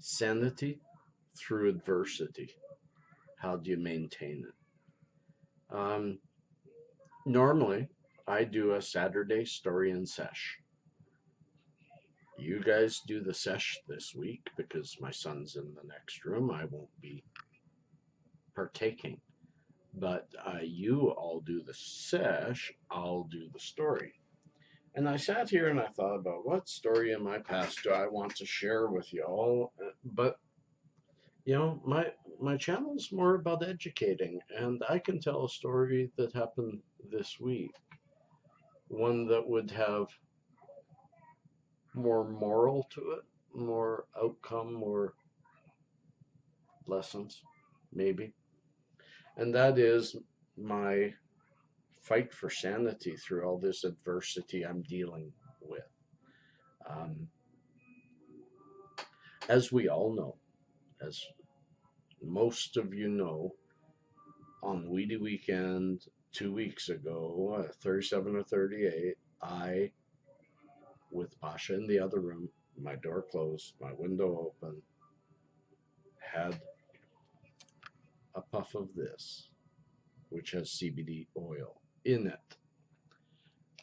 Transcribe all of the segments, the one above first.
Sanity through adversity. How do you maintain it? Normally, I do a Saturday story and sesh. You guys do the sesh this week because my son's in the next room. I won't be partaking. But you all do the sesh, I'll do the story. And I sat here and I thought about what story in my past do I want to share with you all. But my channel's more about educating, and I can tell a story that happened this week, one that would have more moral to it, more outcome, more lessons, maybe. And that is my fight for sanity through all this adversity I'm dealing with. Um, as we all know, as most of you know, on Weedy Weekend 2 weeks ago, 37 or 38, I, with Pasha in the other room, my door closed, my window open, had a puff of this, which has CBD oil in it.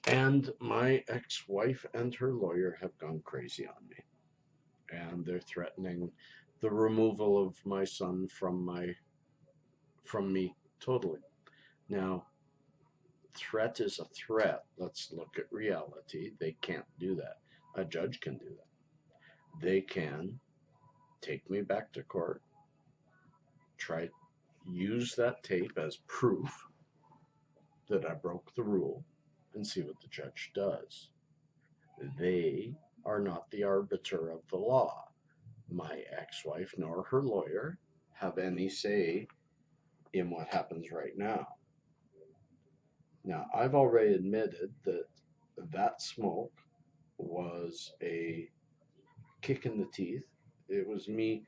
And my ex-wife and her lawyer have gone crazy on me. And they're threatening the removal of my son from me totally. Now, threat is a threat. Let's look at reality. They can't do that. A judge can do that. They can take me back to court, use that tape as proof that I broke the rule, and see what the judge does. They are not the arbiter of the law. My ex-wife nor her lawyer have any say in what happens right now. Now, I've already admitted that that smoke was a kick in the teeth. It was me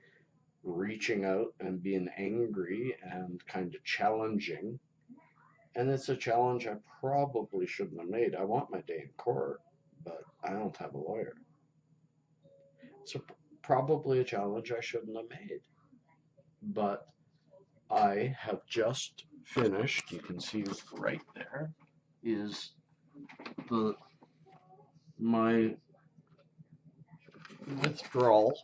reaching out and being angry and kind of challenging. And it's a challenge I probably shouldn't have made. I want my day in court, but I don't have a lawyer. So probably a challenge I shouldn't have made. But I have just finished, you can see right there, is my withdrawal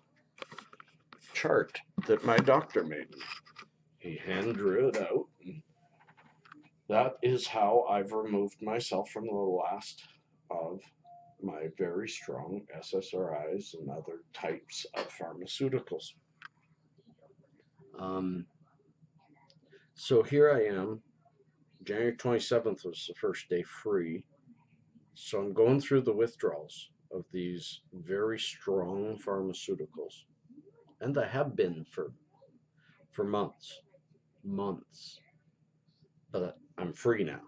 chart that my doctor made me. He hand drew it out. That is how I've removed myself from the last of my very strong SSRIs and other types of pharmaceuticals. So here I am. January 27th was the first day free. So I'm going through the withdrawals of these very strong pharmaceuticals. And I have been for months. But I'm free now.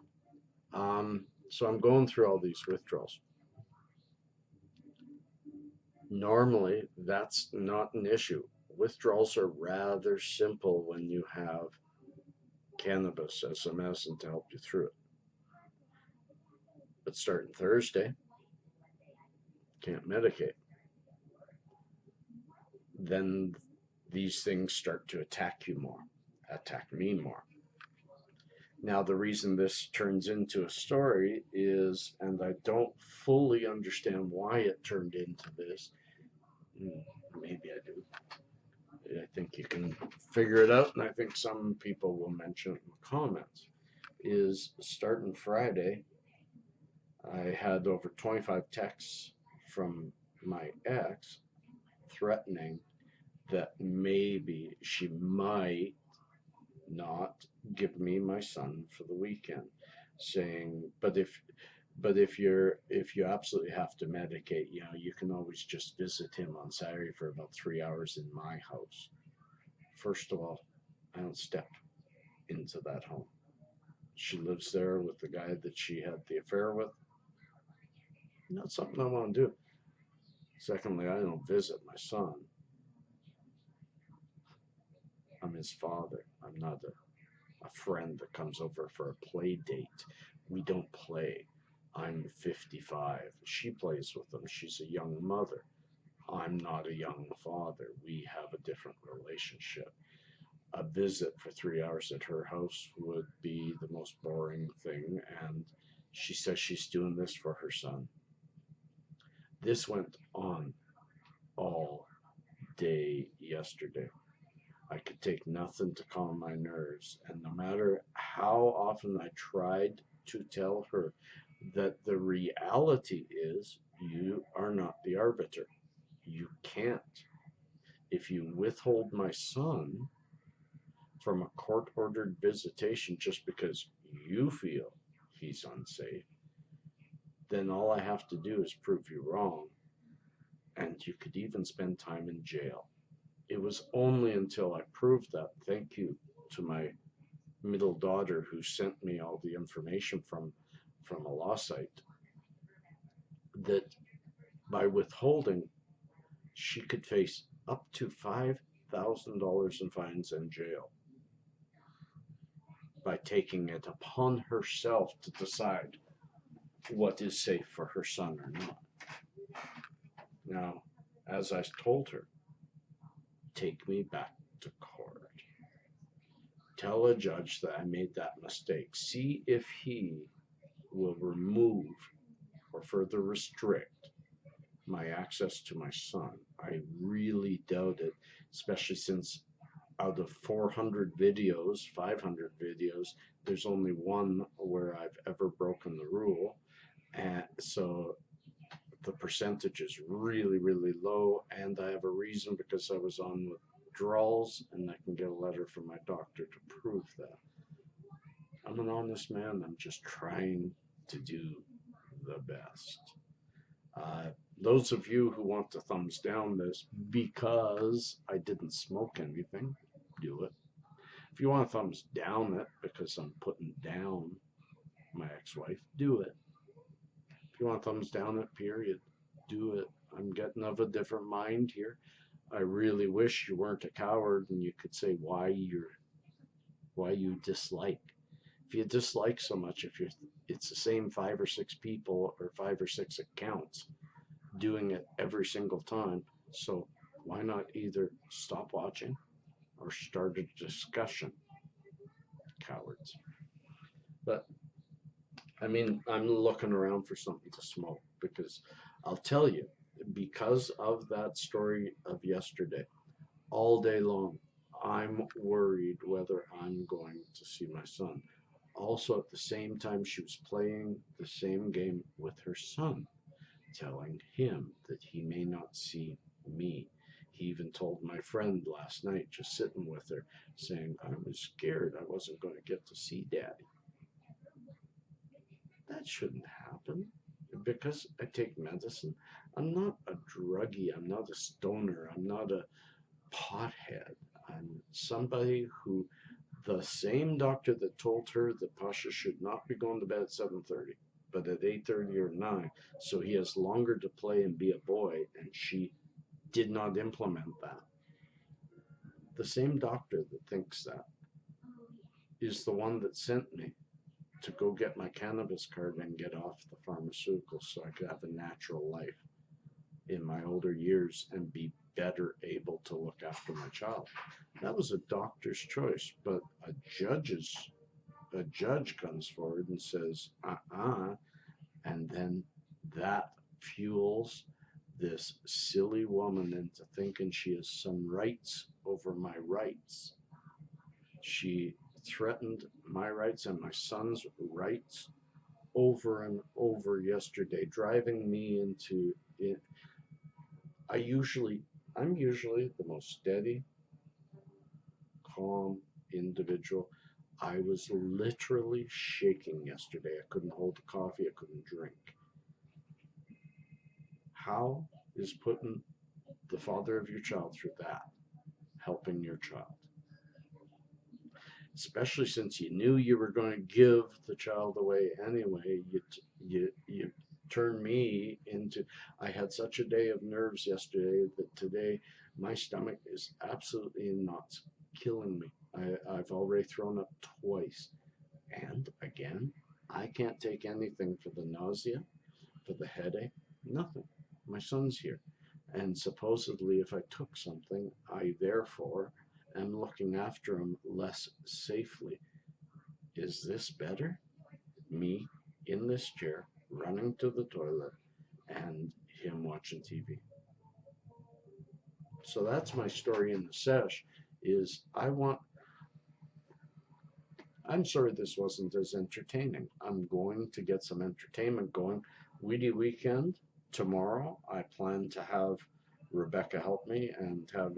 So I'm going through all these withdrawals. Normally, that's not an issue. Withdrawals are rather simple when you have cannabis as a medicine to help you through it. But starting Thursday, can't medicate. Then these things start to attack me more. Now, the reason this turns into a story is, and I don't fully understand why it turned into this. Maybe I do. I think you can figure it out, and I think some people will mention it in the comments. Is starting Friday, I had over 25 texts from my ex threatening that maybe she might not give me my son for the weekend, saying, but if you absolutely have to medicate, you can always just visit him on Saturday for about 3 hours in my house. First of all, I don't step into that home. She lives there with the guy that she had the affair with. Not something I want to do. Secondly, I don't visit my son. I'm his father. I'm not a friend that comes over for a play date. We don't play. I'm 55. She plays with them. She's a young mother. I'm not a young father. We have a different relationship. A visit for 3 hours at her house would be the most boring thing, and she says she's doing this for her son. This went on all day yesterday. I could take nothing to calm my nerves, and no matter how often I tried to tell her that the reality is you are not the arbiter. You can't. If you withhold my son from a court ordered visitation just because you feel he's unsafe, then all I have to do is prove you wrong, and you could even spend time in jail. It was only until I proved that, thank you to my middle daughter who sent me all the information from a law site, that by withholding, she could face up to $5,000 in fines and jail by taking it upon herself to decide what is safe for her son or not. Now, as I told her, take me back to court. Tell a judge that I made that mistake. See if he will remove or further restrict my access to my son. I really doubt it, especially since out of 400 videos, 500 videos, there's only one where I've ever broken the rule. And so the percentage is really, really low. And I have a reason because I was on withdrawals, and I can get a letter from my doctor to prove that. I'm an honest man. I'm just trying to do the best. Those of you who want to thumbs down this because I didn't smoke anything, do it. If you want to thumbs down it because I'm putting down my ex-wife, do it. If you want to thumbs down it, period, do it. I'm getting of a different mind here. I really wish you weren't a coward and you could say why you dislike. If you dislike so much, it's the same 5 or 6 people or 5 or 6 accounts doing it every single time. So why not either stop watching or start a discussion? Cowards. But I mean, I'm looking around for something to smoke because I'll tell you, because of that story of yesterday, all day long, I'm worried whether I'm going to see my son. Also, at the same time, she was playing the same game with her son, telling him that he may not see me. He even told my friend last night, just sitting with her, saying, I was scared I wasn't going to get to see Daddy. That shouldn't happen because I take medicine. I'm not a druggie. I'm not a stoner. I'm not a pothead. I'm somebody who the same doctor that told her that Pasha should not be going to bed at 7:30, but at 8:30 or 9, so he has longer to play and be a boy, and she did not implement that. The same doctor that thinks that is the one that sent me to go get my cannabis card and get off the pharmaceuticals so I could have a natural life in my older years and be better able to look after my child. That was a doctor's choice, but a judge comes forward and says, and then that fuels this silly woman into thinking she has some rights over my rights. She threatened my rights and my son's rights over and over yesterday, driving me into it. I'm usually the most steady, calm individual. I was literally shaking yesterday. I couldn't hold a coffee. I couldn't drink. How is putting the father of your child through that helping your child? Especially since you knew you were going to give the child away anyway, you turn me into. I had such a day of nerves yesterday that today my stomach is absolutely nuts, killing me. I've already thrown up twice, and again, I can't take anything for the nausea, for the headache, nothing. My son's here. And supposedly, if I took something, I therefore am looking after him less safely. Is this better? Me in this chair, running to the toilet, and him watching TV. So that's my story in the sesh. Is I'm sorry this wasn't as entertaining. I'm going to get some entertainment going. Weedy weekend tomorrow. I plan to have Rebecca help me and have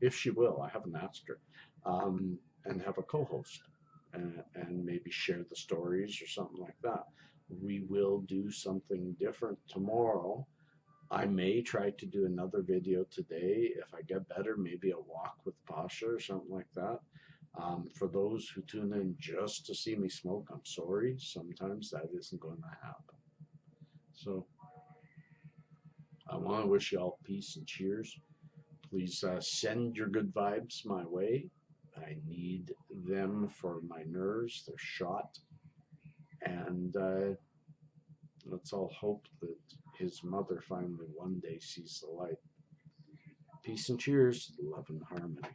if she will, I haven't asked her, and have a co-host and maybe share the stories or something like that. We will do something different tomorrow. I may try to do another video today. If I get better, maybe a walk with Pasha or something like that. For those who tune in just to see me smoke, I'm sorry. Sometimes that isn't going to happen. So I want to wish you all peace and cheers. Please send your good vibes my way. I need them for my nerves. They're shot. And let's all hope that his mother finally one day sees the light. Peace and cheers, love and harmony.